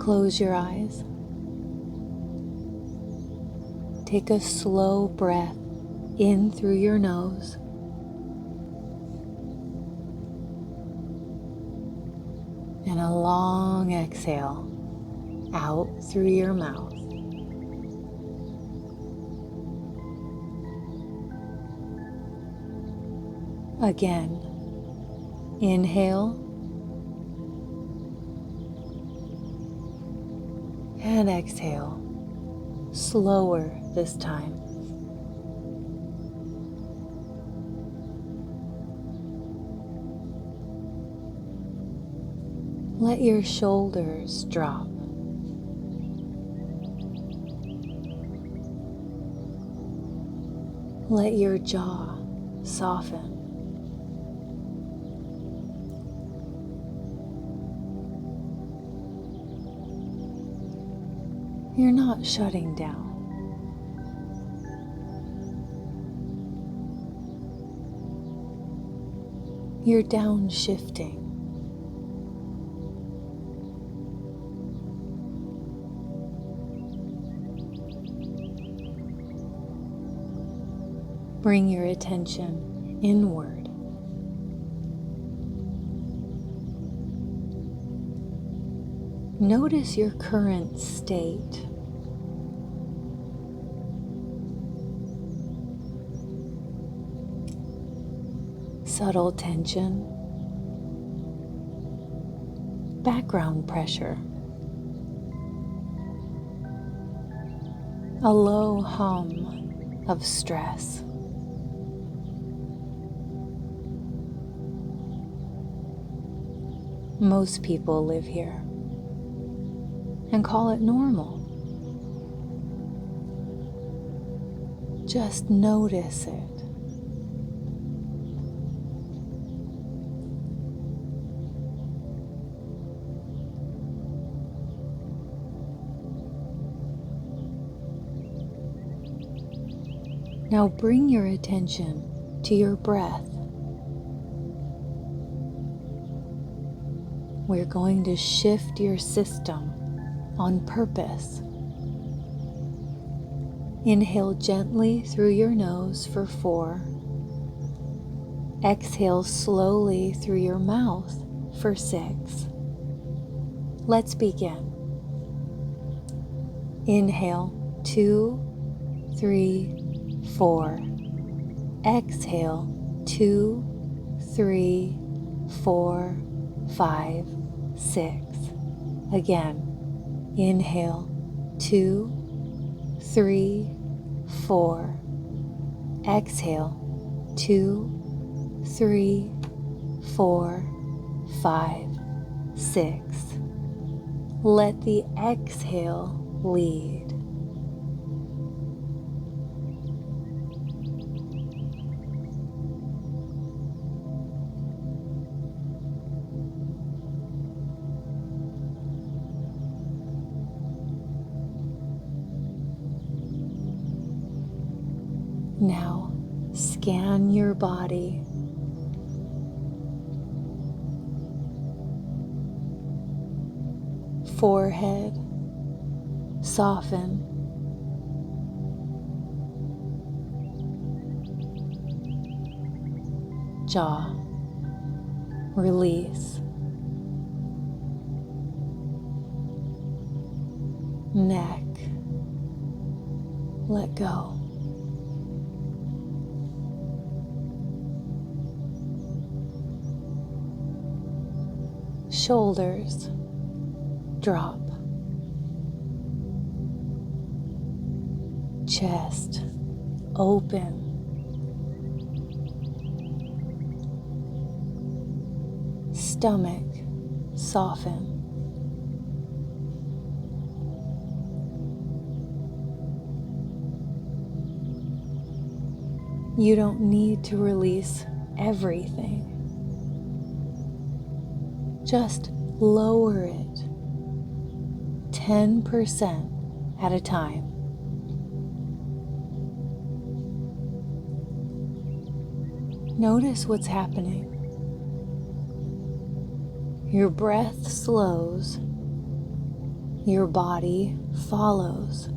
Close your eyes. Take a slow breath in through your nose and a long exhale out through your mouth. Again, inhale and exhale, slower this time. Let your shoulders drop. Let your jaw soften. You're not shutting down. You're downshifting. Bring your attention inward. Notice your current state. Subtle tension, background pressure, a low hum of stress. Most people live here and call it normal. Just notice it. Now bring your attention to your breath. We're going to shift your system on purpose. Inhale gently through your nose for 4. Exhale slowly through your mouth for 6. Let's begin. Inhale 2, 3, 4. Exhale 2, 3, 4, 5, 6. Again. Inhale 2, 3, 4. Exhale 2, 3, 4, 5, 6. Let the exhale lead. Now, scan your body. Forehead, soften. Jaw, release. Neck, let go. Shoulders, drop. Chest, open. Stomach, soften. You don't need to release everything. Just lower it 10% at a time. Notice what's happening. Your breath slows Your body follows.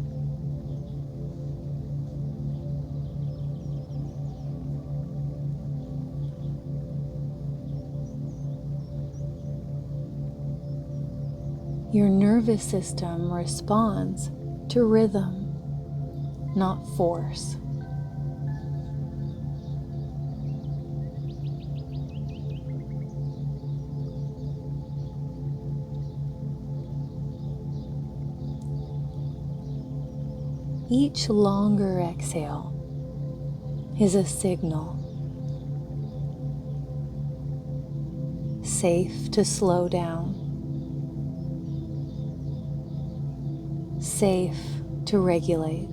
Your nervous system responds to rhythm, not force. Each longer exhale is a signal. Safe to slow down. Safe to regulate.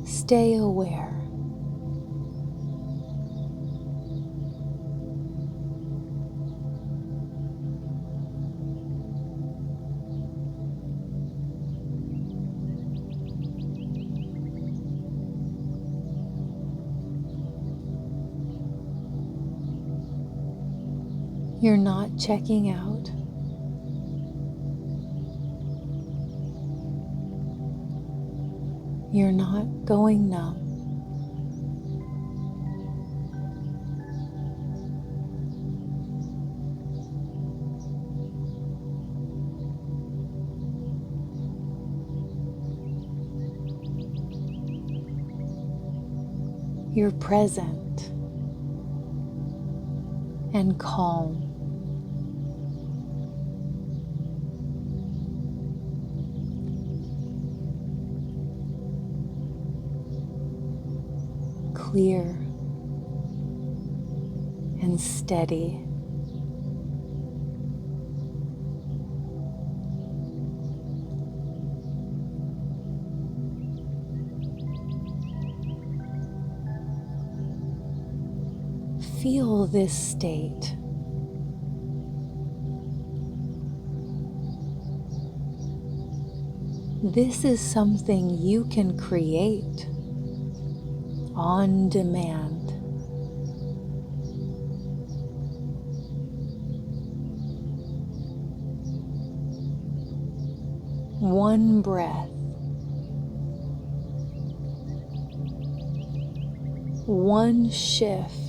Stay aware. You're not checking out. You're not going numb. You're present and calm. Clear and steady. Feel this state. This is something you can create on demand. One breath, one shift,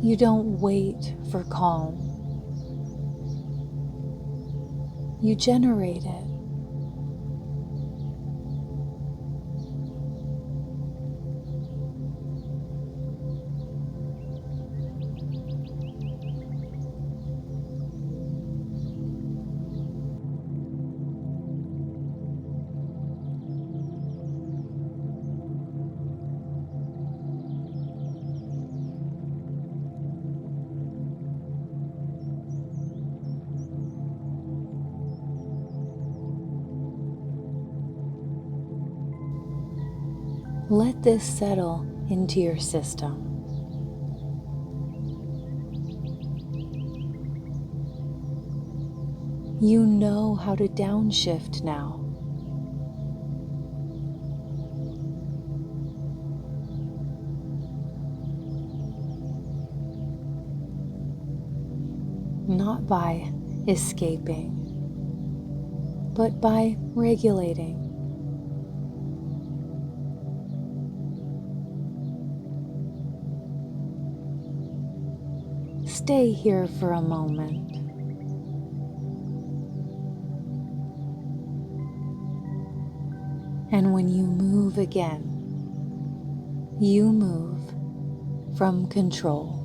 you don't wait for calm. You generate it. Let this settle into your system. You know how to downshift now. Not by escaping, but by regulating. Stay here for a moment. And when you move again, you move from control.